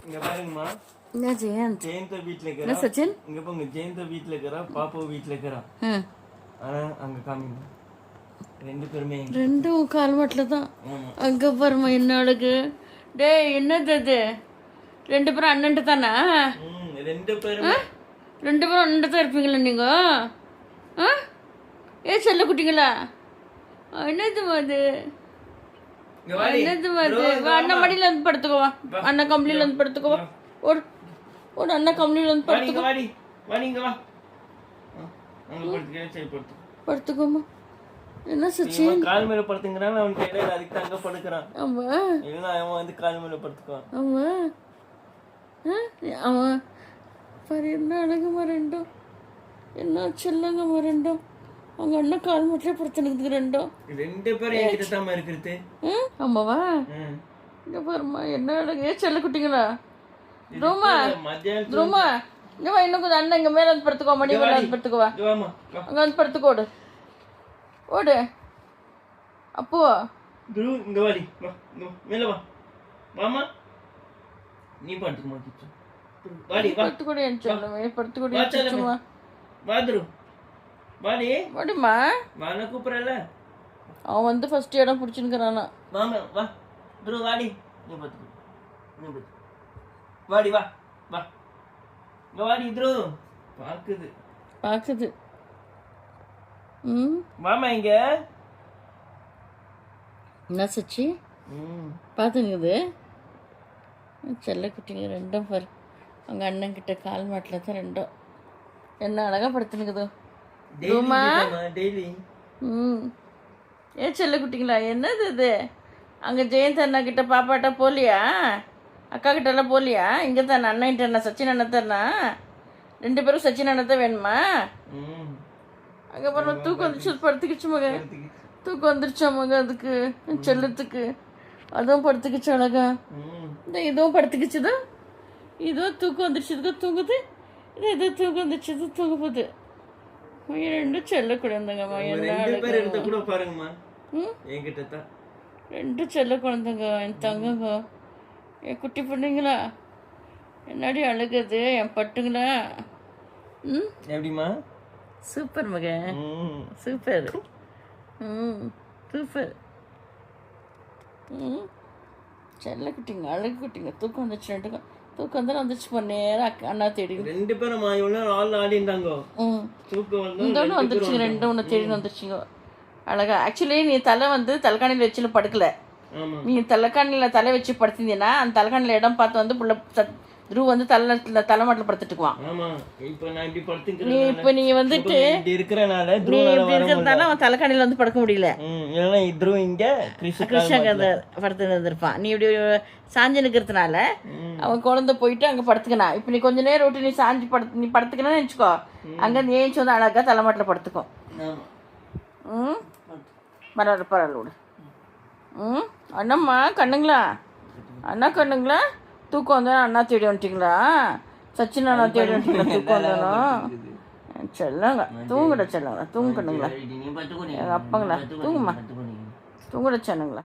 இங்க பாருங்கம்மா. என்ன ஜெயந்த்? ஜெயந்த வீட்டுல என்ன இருக்கிறா. சச்சின்? இங்க போங்க, ஜெயந்த வீட்டுல இருக்கிறா, பாப்பா வீட்டுல இருக்கிறா. ஆனா அங்க காமிங்க, ரெண்டு பேருமே ரெண்டும் கால் மாட்டில் தான். ஆமா. அங்கே பாருமா என்ன அழகு. டேய் என்னது அது? ரெண்டு பேரும் அண்ணன்ட்டு தானா? ரெண்டு பேருமே ரெண்டு பேரும் அண்ணன் தான் இருப்பீங்களா நீங்கள்? ஆ ஏ செல்ல குட்டிங்களா? என்னதுமா அது? இங்க வாடி. என்னதுமா அது? வா அண்ணன் மடியில் வந்து படுத்துக்கோவா. அண்ணன் கம்பளியில் வந்து படுத்துக்கோவா. ஓடு ஓடு, அண்ணன் கம்பளியில் வந்து வாடி, இங்க படுத்துக்கோ. வாடி. வாடி, இங்க வா. அங்க படுத்துக்க, சரி படுத்து. படுத்துக்கோமா. என்ன சச்சி? இவன் கால் மேல படுத்துங்கிறான், அவன் கையில அதுக்கு அங்க படுக்கிறான். ஆமா இல்லைன்னா அவன் வந்து கால் மேல படுத்துக்குவான். ஆமா அவன் பாரு என்ன அழகுமா ரெண்டும். என்ன செல்லங்கம்மா ரெண்டும். அவங்க அண்ணன் கால் மட்டும் படுத்துனுக்குது ரெண்டும். ரெண்டு பேரும் என்கிட்ட தான் இருக்கிறது. ஆமாவா? இங்க பாருமா என்ன அழகு. செல்ல குட்டிங்களா? ரூமா மத்தியானம் ரூமா இங்க வா. இன்னும் கொஞ்சம் அண்ணன் இங்க மேல வந்து படுத்துக்கோ. மடி மேல வந்து படுத்துக்குவா. வாமா. அங்க வந்து படுத்துக்கோடு. ஓடு அப்போ. துரு, இங்க வாடி. வா, இங்க மேல வா. வாமா. நீ படுத்துக்குமா கிச்சு. வாடி வா. படுத்துக்கோடி என் செல்லமே. படுத்துக்கோடி வா என் செல்லமே. சும்மா. வா துரு. வாடி. ஓடுமா. வான கூப்பிடல. அவன் வந்து ஃபர்ஸ்ட் இடம் பிடிச்சிருக்கிறானா. வாமா வா. துரு வாடி. நீ படுத்துக்கோ. நீ படுத்து. வாடி வா. வா. இங்க வாடி துரு. பாக்குது. பாக்குது. வாமா இங்க. என்ன சச்சி? பார்த்துங்குது செல்ல குட்டிங்க ரெண்டும் பாரு. அவங்க அண்ணன் கிட்ட கால் மாட்டில் தான் ரெண்டும். என்ன அழகா படுத்துனுக்குதோ. ரூமா டெய்லி. ஏன் செல்ல குட்டிங்களா? என்னது இது? அங்கே ஜெயந்த் அண்ணா கிட்ட பாப்பாட்ட போலியா? அக்கா கிட்ட எல்லாம் போலியா? இங்கே தானே அண்ணன்ட்ட என்ன சச்சின் அண்ணன் தானா? ரெண்டு பேரும் சச்சின் அண்ணன் தான் வேணுமா? அங்கே பாருங்க தூக்கம் வந்துச்சு, படுத்துக்கிச்சு மக. தூக்கம் வந்துருச்சா மக அதுக்கு செல்லத்துக்கு. அதுவும் படுத்துக்கிச்சு அழகா. இந்த இதுவும் படுத்துக்கிச்சுதோ. இதுவும் தூக்கம் வந்துருச்சு தூங்குது. இது எதோ தூக்கம் வந்துருச்சு தூங்க போகுது. ரெண்டும் செல்ல குழந்தைங்க. கூட பாருங்கம்மா. என்கிட்ட தான் ரெண்டு செல்ல குழந்தைங்க. என் தங்கங்க, என் குட்டி பொண்ணுங்களா. என்னடி அழுகுது என் பட்டுங்களா. எப்படிமா? சூப்பர் மக, சூப்பர். சூப்பர். செல்ல குட்டிங்க, அழகு குட்டிங்க. தூக்கம் வந்துச்சு ரெண்டுக்கும். தூக்கம் தான் வந்துச்சு. பண்ண நேரம் அண்ணா தேடி ரெண்டு பேரும் ஆடிந்தாங்க. தூக்கம் வந்துருச்சுங்க. ரெண்டும் ஒன்று தேடி வந்துருச்சுங்க அழகா. ஆக்சுவலி நீ தலை வந்து தலைக்காணியில் வச்சுன்னு படுக்கல. நீ தலைக்காணியில் தலை வச்சு படுத்திருந்தீங்கன்னா அந்த தலைக்காணியில் இடம் பார்த்து வந்து புள்ள துரு வந்து தலைமாட்டில் படுத்துட்டுக்குவான். நீ இப்போ நீ வந்துட்டு நீ இப்படி இருக்கிறதால அவன் தலைக்காணியில் வந்து படுக்க முடியல. கிருஷ்ணங்க படுத்து இருந்திருப்பான். நீ இப்படி சாஞ்சு நிற்கிறதுனால அவன் குழந்தை போயிட்டு அங்கே படுத்துக்கினா. இப்போ நீ கொஞ்ச நேரம் விட்டு நீ சாஞ்சு நீ படுத்துக்கணும்னு நினச்சிக்கோ. அங்கே ஏஞ்சி வந்து அழகாக தலைமாட்டில் படுத்துக்கும். பரவாயில்ல பரவாயில்ல விடு. அண்ணம்மா கண்ணுங்களா? அண்ணா கண்ணுங்களா? தூக்கம் வந்தா அண்ணா தேடி வந்துட்டீங்களா? சச்சின் அண்ணா தேடி வந்துட்டீங்களா? தூக்கம் வந்தாலும் செல்லங்க. தூங்குட செல்லங்களா? தூங்கணுங்களா? எங்கள் அப்பாங்களா? தூங்குமா? தூங்குட செல்லுங்களா?